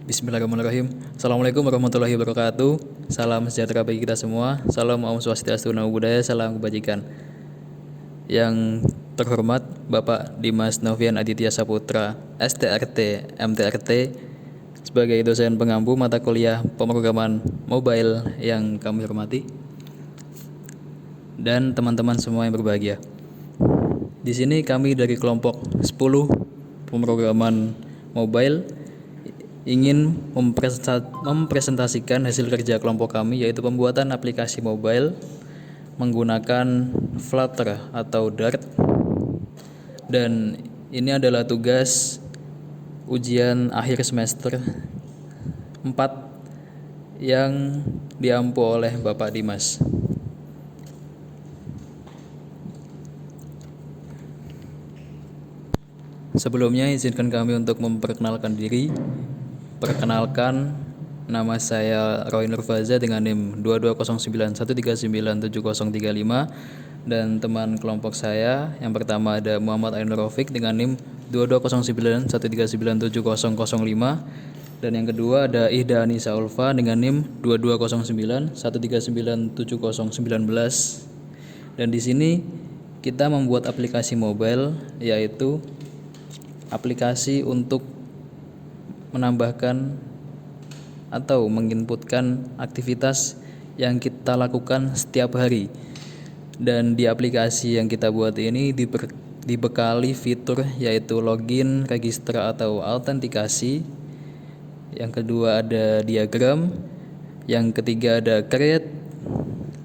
Bismillahirrahmanirrahim. Assalamualaikum warahmatullahi wabarakatuh. Salam sejahtera bagi kita semua. Salam Om Swastiastu, Namo Buddhaya, salam kebajikan. Yang terhormat Bapak Dimas Novian Aditya Saputra, STRT, MTRT, sebagai dosen pengampu mata kuliah pemrograman mobile yang kami hormati, dan teman-teman semua yang berbahagia. Di sini kami dari kelompok 10 pemrograman mobile ingin mempresentasikan hasil kerja kelompok kami, yaitu pembuatan aplikasi mobile menggunakan Flutter atau Dart. Dan ini adalah tugas ujian akhir semester 4 yang diampu oleh Bapak Dimas. Sebelumnya izinkan kami untuk memperkenalkan diri. Perkenalkan, nama saya Roy Nurfaza dengan NIM 220913973035, dan teman kelompok saya yang pertama ada Muhammad Ainur Rafiq dengan NIM 220913970005, dan yang kedua ada Ihda Anissa Ulfa dengan NIM 220913970019. Dan di sini kita membuat aplikasi mobile, yaitu aplikasi untuk menambahkan atau menginputkan aktivitas yang kita lakukan setiap hari. Dan di aplikasi yang kita buat ini dibekali fitur yaitu login, register atau autentikasi. Yang kedua ada diagram. Yang ketiga ada create,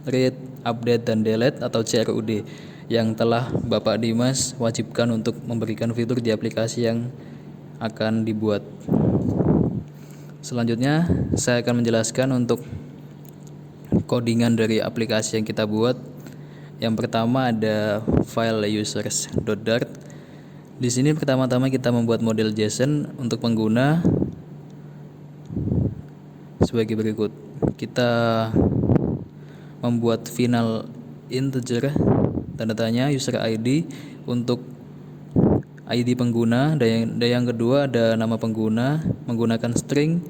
read, update, dan delete atau CRUD, yang telah Bapak Dimas wajibkan untuk memberikan fitur di aplikasi yang akan dibuat. Selanjutnya saya akan menjelaskan untuk codingan dari aplikasi yang kita buat. Yang pertama ada file users.dart. Di sini pertama-tama kita membuat model JSON untuk pengguna sebagai berikut. Kita membuat final integer tanda tanya user ID untuk ID pengguna, dan yang kedua ada nama pengguna menggunakan string.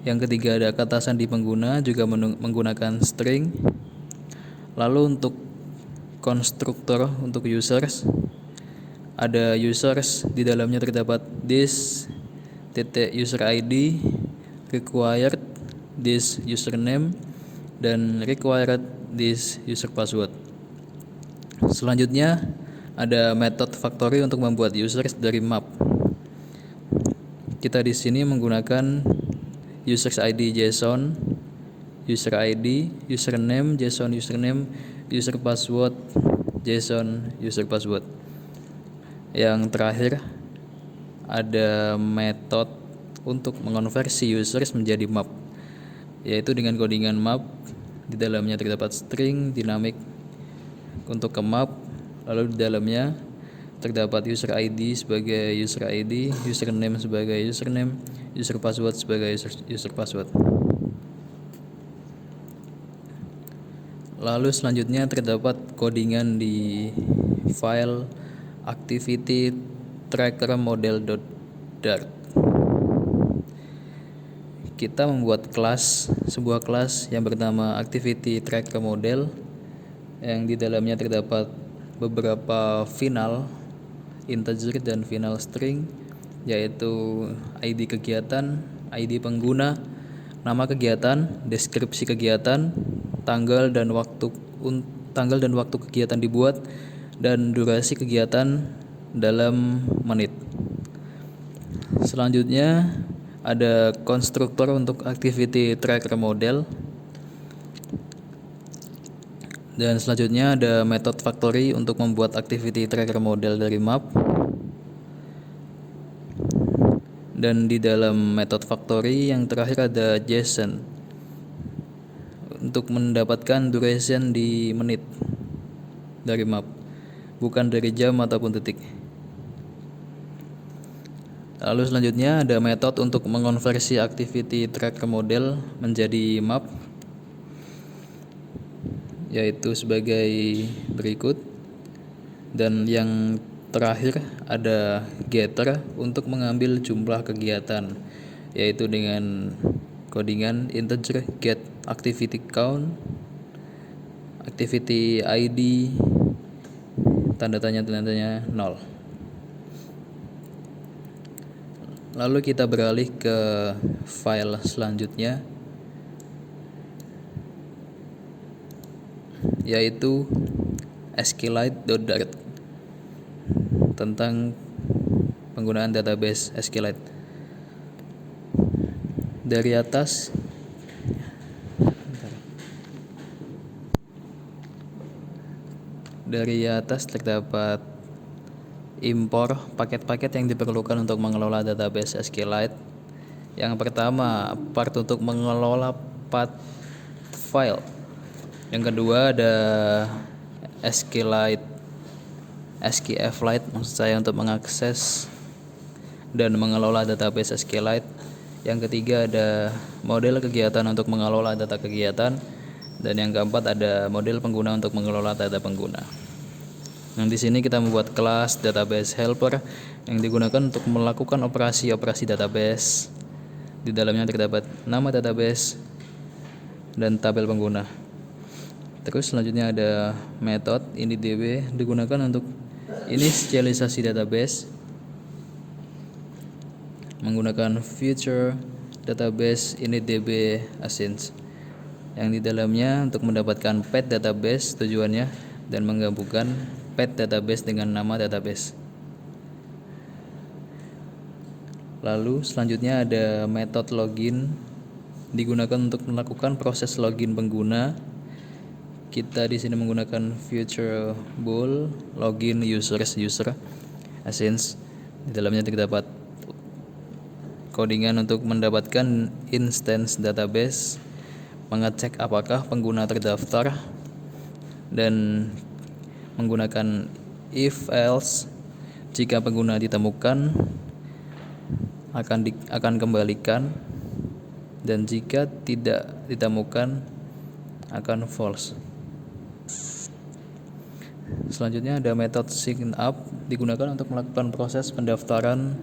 Yang ketiga ada kata sandi pengguna juga menggunakan string. Lalu untuk konstruktor untuk users, ada users, di dalamnya terdapat this user ID, required this username, dan required this user password. Selanjutnya ada method factory untuk membuat users dari map. Kita di sini menggunakan users ID JSON, user ID, username JSON username, user password JSON user password. Yang terakhir ada method untuk mengonversi users menjadi map, yaitu dengan codingan map. Di dalamnya terdapat string dinamik untuk ke map. Lalu di dalamnya terdapat user ID sebagai user ID, username sebagai username, user password sebagai user password. Lalu selanjutnya terdapat codingan di file activity tracker model.dart. Kita membuat sebuah kelas yang bernama activity tracker model, yang di dalamnya terdapat beberapa final integer dan final string, yaitu ID kegiatan, ID pengguna, nama kegiatan, deskripsi kegiatan, tanggal dan waktu kegiatan dibuat, dan durasi kegiatan dalam menit. Selanjutnya ada konstruktor untuk activity tracker model. Dan selanjutnya ada method factory untuk membuat activity tracker model dari map. Dan di dalam method factory yang terakhir ada JSON untuk mendapatkan duration di menit dari map, bukan dari jam ataupun detik. Lalu selanjutnya ada metode untuk mengonversi activity tracker model menjadi map, yaitu sebagai berikut. Dan yang terakhir ada getter untuk mengambil jumlah kegiatan. yaitu dengan codingan integer get activity count, activity ID, tanda tanya 0. Lalu kita beralih ke file selanjutnya, yaitu SQLite.dart, tentang penggunaan database SQLite. Dari atas terdapat impor paket-paket yang diperlukan untuk mengelola database SQLite. Yang pertama, part untuk mengelola path file. Yang kedua ada SQLite maksud saya untuk mengakses dan mengelola database SQLite. Yang ketiga ada model kegiatan untuk mengelola data kegiatan. Dan yang keempat ada model pengguna untuk mengelola data pengguna. Nah, di sini kita membuat kelas database helper yang digunakan untuk melakukan operasi-operasi database. Di dalamnya terdapat nama database dan tabel pengguna. Terus selanjutnya ada metode initDB digunakan untuk inisialisasi database menggunakan feature database initDB async, yang di dalamnya untuk mendapatkan path database tujuannya dan menggabungkan path database dengan nama database. Lalu selanjutnya ada metode login digunakan untuk melakukan proses login pengguna. Kita di sini menggunakan future bool login user async. Di dalamnya terdapat codingan untuk mendapatkan instance database, mengecek apakah pengguna terdaftar, dan menggunakan if else. Jika pengguna ditemukan akan kembalikan, dan jika tidak ditemukan akan false. Selanjutnya ada metode sign up digunakan untuk melakukan proses pendaftaran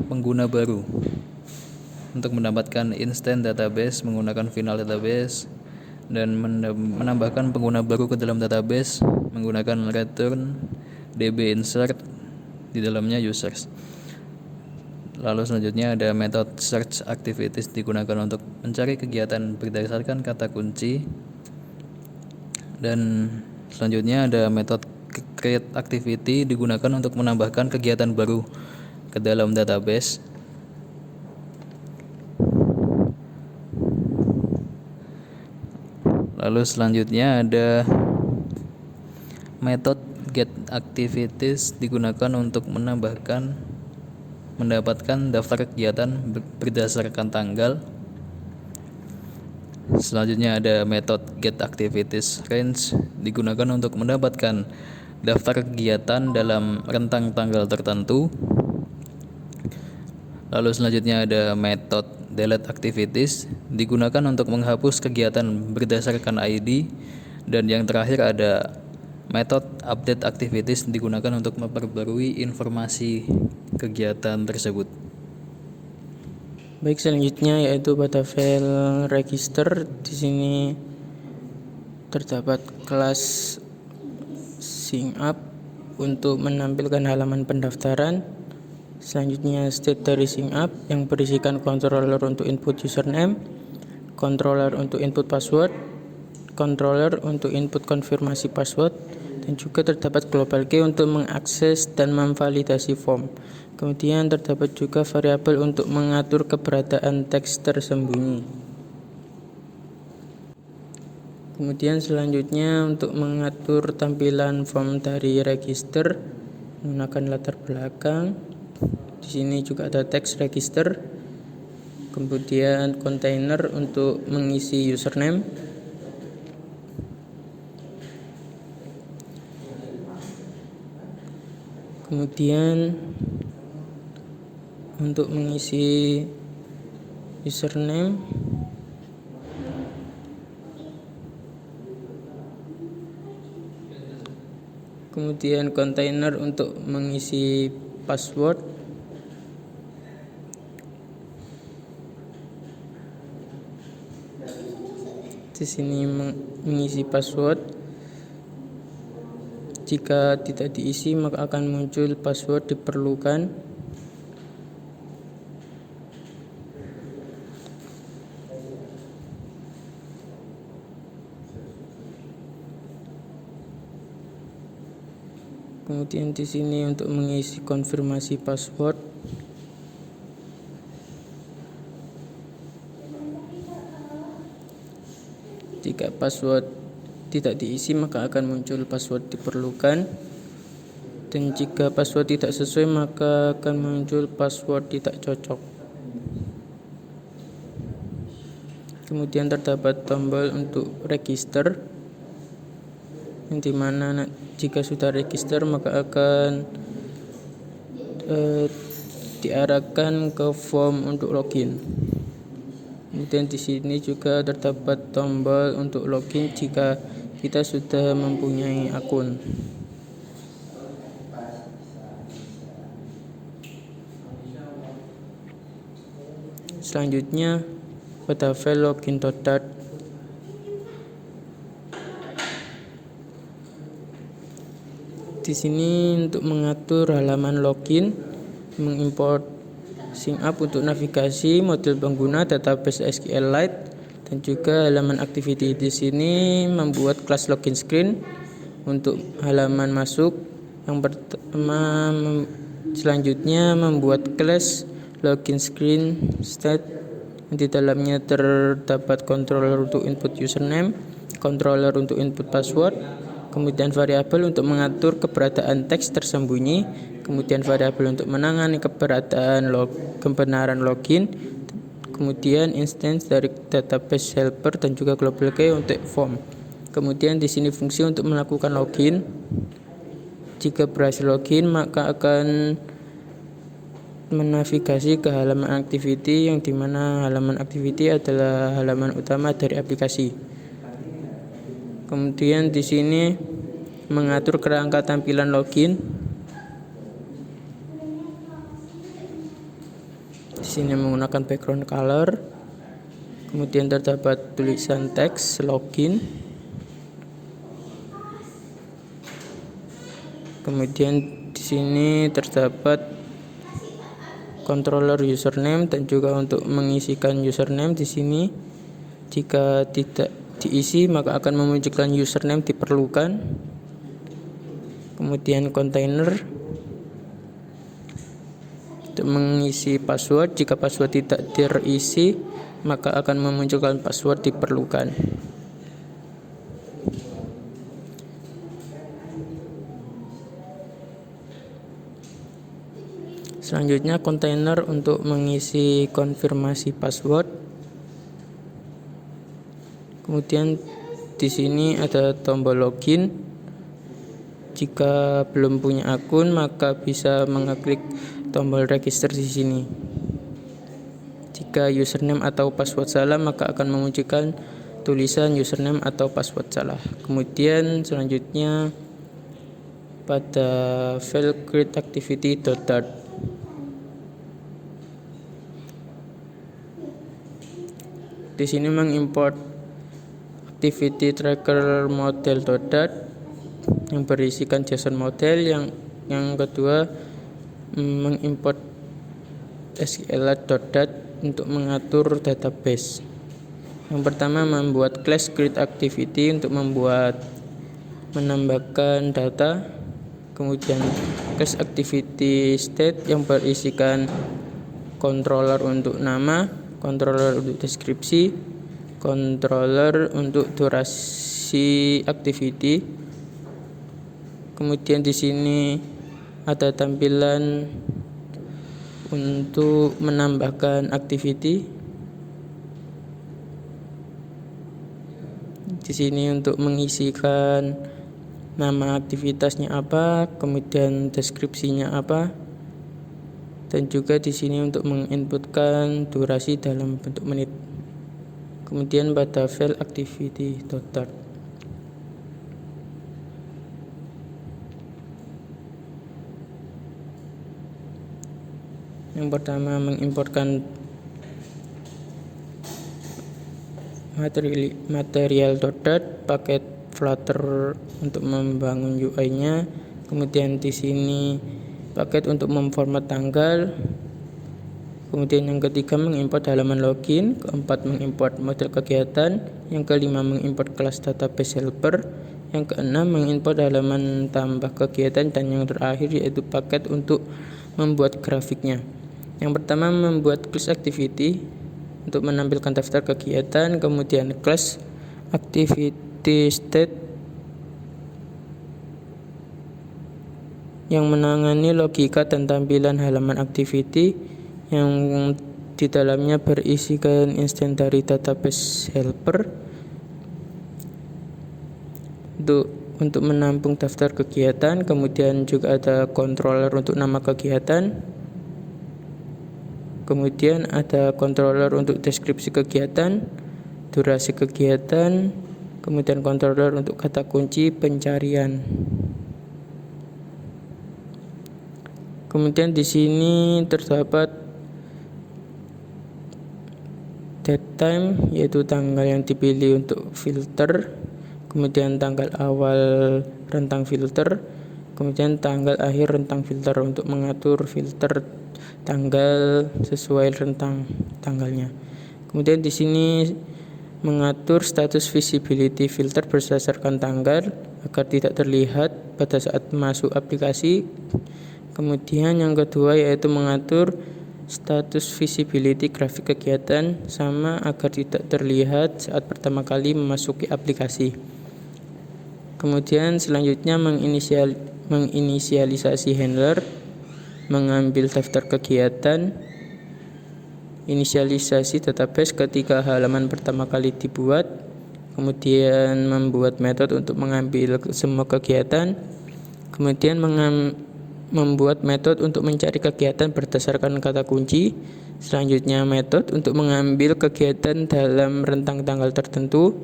pengguna baru untuk mendapatkan instant database menggunakan final database, dan menambahkan pengguna baru ke dalam database menggunakan return db insert, di dalamnya users. Lalu selanjutnya ada metode search activities digunakan untuk mencari kegiatan berdasarkan kata kunci. Dan selanjutnya ada metode create activity digunakan untuk menambahkan kegiatan baru ke dalam database. Lalu selanjutnya ada metode get activities digunakan untuk mendapatkan daftar kegiatan berdasarkan tanggal. Selanjutnya ada metode get activities range digunakan untuk mendapatkan daftar kegiatan dalam rentang tanggal tertentu. Lalu selanjutnya ada metode delete activities digunakan untuk menghapus kegiatan berdasarkan ID. Dan yang terakhir ada metode update activities digunakan untuk memperbarui informasi kegiatan tersebut. Baik, selanjutnya yaitu pada file register. Di sini terdapat kelas signup untuk menampilkan halaman pendaftaran. Selanjutnya state dari signup yang berisikan controller untuk input username, controller untuk input password, controller untuk input konfirmasi password, dan juga terdapat global key untuk mengakses dan memvalidasi form. Kemudian terdapat juga variabel untuk mengatur keberadaan teks tersembunyi. Kemudian selanjutnya untuk mengatur tampilan form dari register menggunakan latar belakang. Di sini juga ada teks register. Kemudian container untuk mengisi username. Kemudian untuk mengisi username kemudian container untuk mengisi password. Di sini mengisi password. Jika tidak diisi maka akan muncul password diperlukan. Kemudian di sini untuk mengisi konfirmasi password. Jika password tidak diisi maka akan muncul password diperlukan. Dan jika password tidak sesuai maka akan muncul password tidak cocok. Kemudian terdapat tombol untuk register, yang dimana jika sudah register maka akan diarahkan ke form untuk login. Kemudian di sini juga terdapat tombol untuk login jika kita sudah mempunyai akun. Selanjutnya pada file login.dart di sini untuk mengatur halaman login, mengimport SingUp untuk navigasi, model pengguna, database SQLite, dan juga halaman activity. Di sini membuat kelas login screen untuk halaman masuk. Yang pertama, selanjutnya membuat kelas login screen state, yang di dalamnya terdapat controller untuk input username, controller untuk input password, kemudian variabel untuk mengatur keberadaan teks tersembunyi, kemudian variabel untuk menangani kebenaran login, kemudian instance dari database helper dan juga global key untuk form. Kemudian di sini fungsi untuk melakukan login. Jika berhasil login maka akan menavigasi ke halaman activity, yang dimana halaman activity adalah halaman utama dari aplikasi. Kemudian di sini mengatur kerangka tampilan login. Di sini menggunakan background color. Kemudian terdapat tulisan teks login. Kemudian di sini terdapat controller username dan juga untuk mengisikan username. Di sini jika tidak diisi maka akan memunculkan username diperlukan. Kemudian container untuk mengisi password. Jika password tidak terisi maka akan memunculkan password diperlukan. Selanjutnya container untuk mengisi konfirmasi password. Kemudian di sini ada tombol login. Jika belum punya akun maka bisa mengeklik tombol register di sini. Jika username atau password salah maka akan memunculkan tulisan username atau password salah. Kemudian selanjutnya pada file create activity.dart di sini mengimport activity tracker model.dart yang berisikan JSON model. Yang kedua mengimport SQLite.dart untuk mengatur database. Yang pertama membuat class create activity untuk menambahkan data. Kemudian class activity state yang berisikan controller untuk nama, controller untuk deskripsi, controller untuk durasi activity. Kemudian di sini ada tampilan untuk menambahkan activity. Di sini untuk mengisikan nama aktivitasnya apa, kemudian deskripsinya apa, dan juga di sini untuk menginputkan durasi dalam bentuk menit. Kemudian pada file activity.dart yang pertama mengimportkan material.dart, paket Flutter untuk membangun UI-nya. Kemudian di sini paket untuk memformat tanggal. Kemudian yang ketiga mengimport halaman login, keempat mengimport model kegiatan, yang kelima mengimport kelas database helper, yang keenam mengimport halaman tambah kegiatan, dan yang terakhir yaitu paket untuk membuat grafiknya. Yang pertama membuat class activity untuk menampilkan daftar kegiatan, kemudian class activity state yang menangani logika dan tampilan halaman activity yang di dalamnya berisikan instance dari database helper untuk menampung daftar kegiatan. Kemudian juga ada controller untuk nama kegiatan, kemudian ada controller untuk deskripsi kegiatan, durasi kegiatan, kemudian controller untuk kata kunci pencarian. Kemudian di sini terdapat datetime, yaitu tanggal yang dipilih untuk filter, kemudian tanggal awal rentang filter, kemudian tanggal akhir rentang filter untuk mengatur filter tanggal sesuai rentang tanggalnya. Kemudian di sini mengatur status visibility filter berdasarkan tanggal agar tidak terlihat pada saat masuk aplikasi. Kemudian yang kedua yaitu mengatur status visibility grafik kegiatan sama agar tidak terlihat saat pertama kali memasuki aplikasi. Kemudian selanjutnya menginisialisasi handler, mengambil daftar kegiatan, inisialisasi database ketika halaman pertama kali dibuat, kemudian membuat metode untuk mengambil semua kegiatan, kemudian membuat metode untuk mencari kegiatan berdasarkan kata kunci. Selanjutnya metode untuk mengambil kegiatan dalam rentang tanggal tertentu.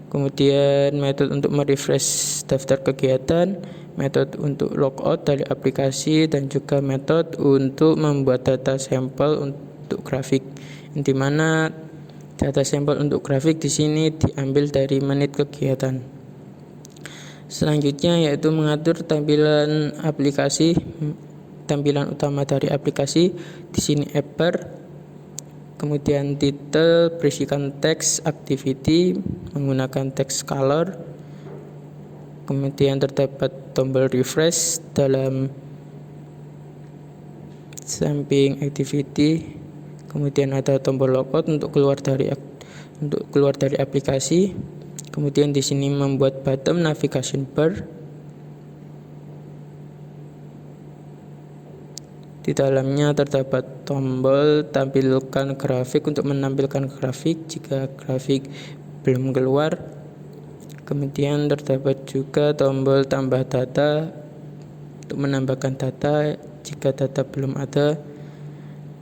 Kemudian metode untuk merefresh daftar kegiatan, metode untuk logout dari aplikasi, dan juga metode untuk membuat data sampel untuk grafik. Di mana data sampel untuk grafik di sini diambil dari menit kegiatan. Selanjutnya yaitu mengatur tampilan aplikasi, tampilan utama dari aplikasi. Di sini upper, kemudian title berisikan teks activity menggunakan text color. Kemudian terdapat tombol refresh dalam samping activity. Kemudian ada tombol logout untuk keluar dari aplikasi. Kemudian di sini membuat bottom navigation bar. Di dalamnya terdapat tombol tampilkan grafik untuk menampilkan grafik jika grafik belum keluar. Kemudian terdapat juga tombol tambah data untuk menambahkan data jika data belum ada.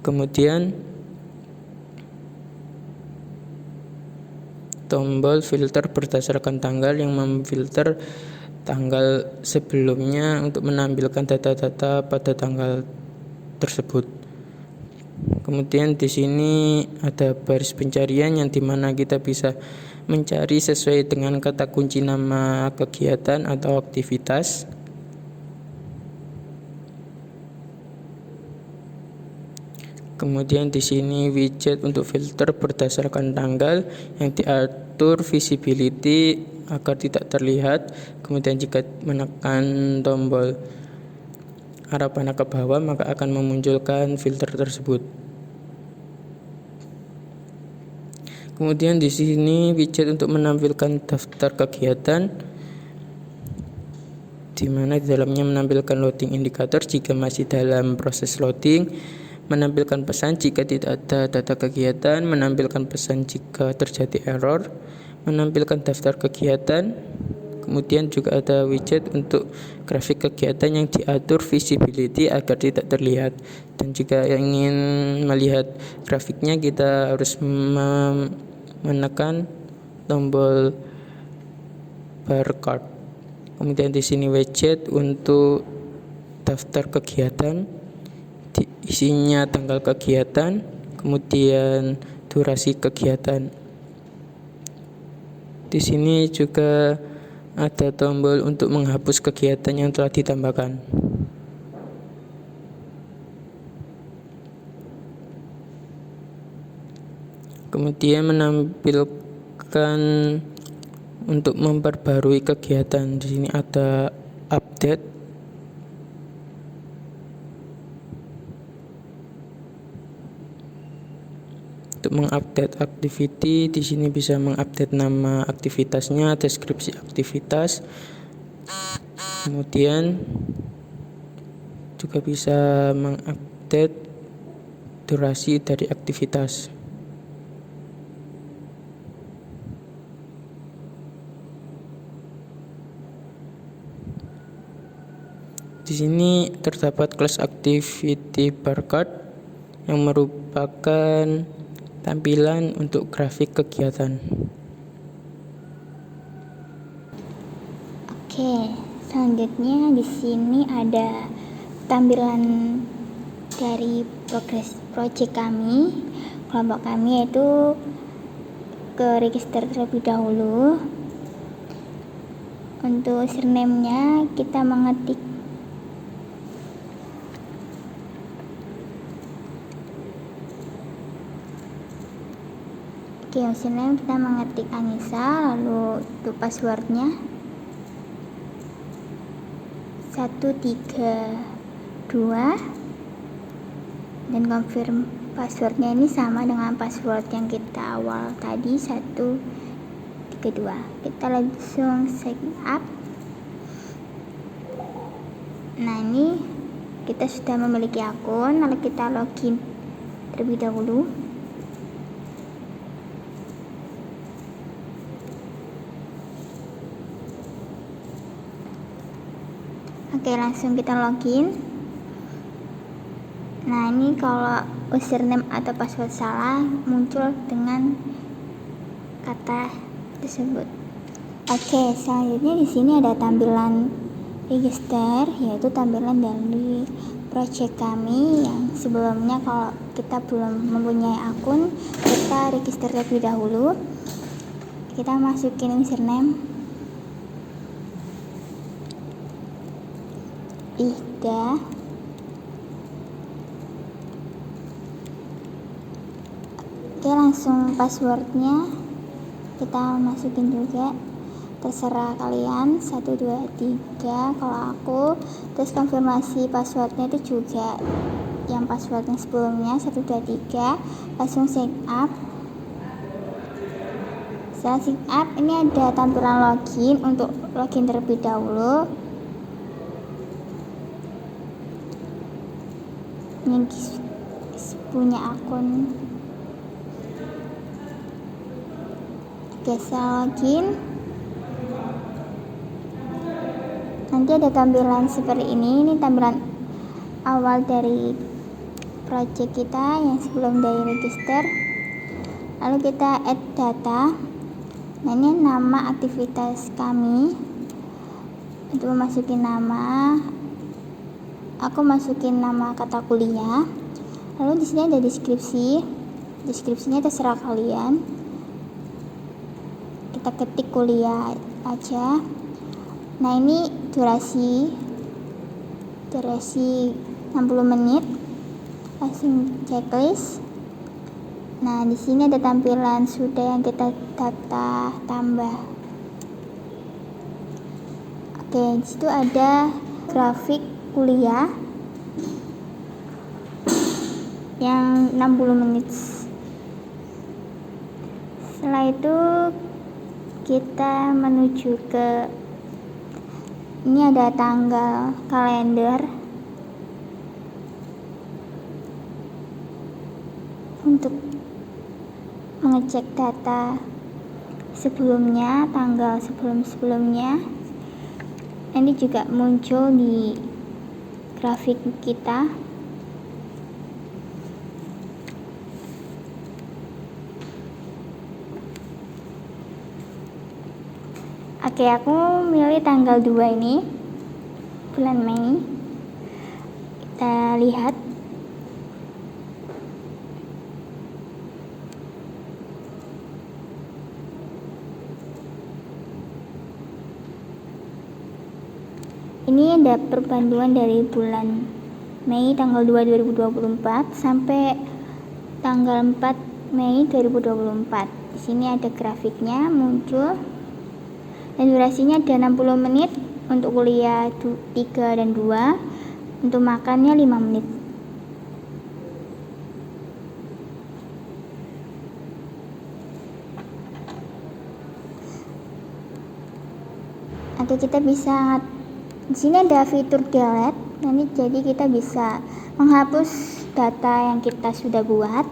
Kemudian tombol filter berdasarkan tanggal yang memfilter tanggal sebelumnya untuk menampilkan data-data pada tanggal tersebut. Kemudian di sini ada baris pencarian yang dimana kita bisa mencari sesuai dengan kata kunci nama kegiatan atau aktivitas. Kemudian di sini widget untuk filter berdasarkan tanggal yang diatur visibility agar tidak terlihat. Kemudian jika menekan tombol arah panah ke bawah maka akan memunculkan filter tersebut. Kemudian di sini widget untuk menampilkan daftar kegiatan, di mana di dalamnya menampilkan loading indicator jika masih dalam proses loading, menampilkan pesan jika tidak ada data kegiatan, menampilkan pesan jika terjadi error, menampilkan daftar kegiatan. Kemudian juga ada widget untuk grafik kegiatan yang diatur visibility agar tidak terlihat. Dan jika ingin melihat grafiknya kita harus menekan tombol barcode. Kemudian di sini widget untuk daftar kegiatan, isinya tanggal kegiatan, kemudian durasi kegiatan. Di sini juga ada tombol untuk menghapus kegiatan yang telah ditambahkan. Kemudian menampilkan untuk memperbarui kegiatan. Di sini ada update. Untuk mengupdate activity, di sini bisa mengupdate nama aktivitasnya, deskripsi aktivitas. Kemudian juga bisa mengupdate durasi dari aktivitas. Di sini terdapat class activity barcode yang merupakan tampilan untuk grafik kegiatan. Oke, selanjutnya di sini ada tampilan dari progres project kami, kelompok kami, yaitu ke register terlebih dahulu. Untuk username-nya kita mengetik username kita mengetik Anissa, lalu untuk passwordnya 132 dan confirm passwordnya ini sama dengan password yang kita awal tadi 132. Kita langsung sign up. Nah, ini kita sudah memiliki akun, lalu kita login terlebih dahulu. Oke, langsung kita login. Nah, ini kalau username atau password salah muncul dengan kata tersebut. Oke, selanjutnya di sini ada tampilan register, yaitu tampilan dari project kami yang sebelumnya kalau kita belum mempunyai akun, kita register terlebih dahulu. Kita masukin username Ida. Oke, langsung passwordnya kita masukin juga, terserah kalian 1, 2, 3 kalau aku. Terus konfirmasi passwordnya itu juga yang password yang sebelumnya 1, 2, 3. Langsung sign up. Setelah sign up, ini ada tampilan login. Untuk login terlebih dahulu, yang punya akun. Biasa login. Nanti ada tampilan seperti ini tampilan awal dari project kita yang sebelum dari register. Lalu kita add data. Nah, ini nama aktivitas kami. Untuk masukin nama, aku masukin nama kata kuliah. Lalu di sini ada deskripsi. Deskripsinya terserah kalian. Kita ketik kuliah aja. Nah, ini durasi 60 menit. Langsung checklist. Nah, di sini ada tampilan sudah yang kita data tambah. Oke, di situ ada grafik kuliah yang 60 menit. Setelah itu kita menuju ke ini ada tanggal kalender untuk mengecek data sebelumnya, tanggal sebelumnya. Ini juga muncul di grafik kita. Oke, aku milih tanggal 2 ini, bulan Mei. Kita lihat. Ini ada perpanduan dari bulan Mei tanggal 2 2024 sampai tanggal 4 Mei 2024. Di sini ada grafiknya muncul. Dan durasinya ada 60 menit untuk kuliah 3 dan 2. Untuk makannya 5 menit. Oke, kita bisa di sini ada fitur delete. Nanti jadi kita bisa menghapus data yang kita sudah buat.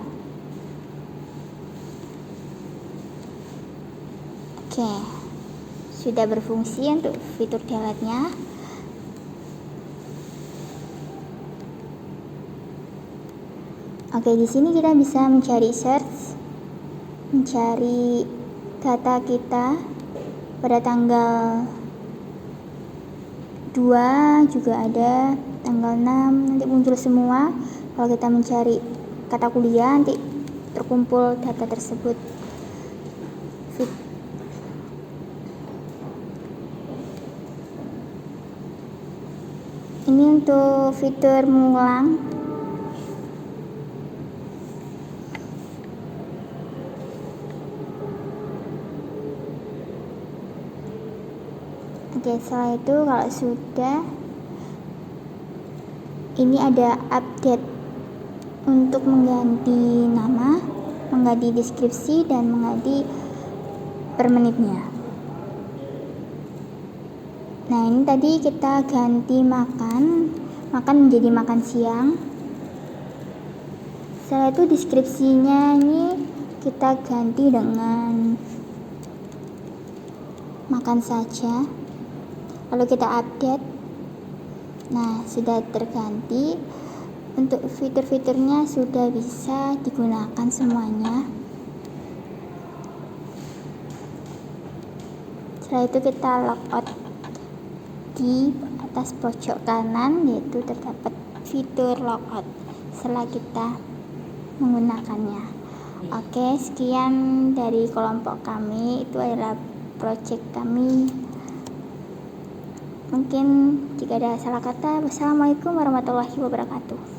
Oke, sudah berfungsi untuk fitur delete-nya. Oke, di sini kita bisa mencari search, mencari data kita pada tanggal 2 juga ada, tanggal 6 nanti muncul semua. Kalau kita mencari kata kuliah nanti terkumpul data tersebut. Ini untuk fitur mengulang. Oke, setelah itu kalau sudah, ini ada update untuk mengganti nama, mengganti deskripsi, dan mengganti per menitnya. Nah, ini tadi kita ganti makan menjadi makan siang. Setelah itu deskripsinya ini kita ganti dengan makan saja. Lalu kita update. Nah, sudah terganti. Untuk fitur-fiturnya sudah bisa digunakan semuanya. Setelah itu kita logout di atas pojok kanan, yaitu terdapat fitur logout setelah kita menggunakannya. Oke, sekian dari kelompok kami. Itu adalah project kami. Mungkin jika ada salah kata, wassalamualaikum warahmatullahi wabarakatuh.